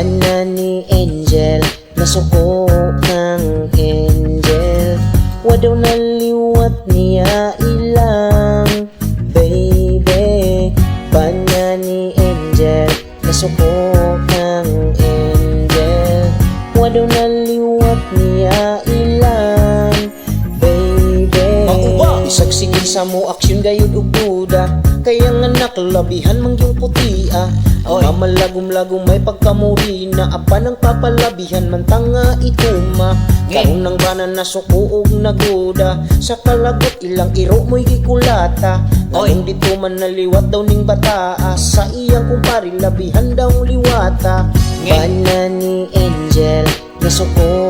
Bana ni Angel, nasuko ng Angel. Wadaw naliwat niya ilang baby. Bana ni Angel, nasuko ng Angel. Wadaw naliwat niya ilang baby. Isagsigin sa mo aksyon gayud ug duda, kaya nga naklabihan mang yung putia. Ang mamalagom-lagom may pagkamurina, apa ng papalabihan man tanga ituma. Karon nang bana nasuko og naguda, sa kalagot ilang iro mo'y gikulata. Ngayon dito man naliwat daw ning bataa, sa iyang kumpari labihan daw liwata. Bana ni Angel, nasuko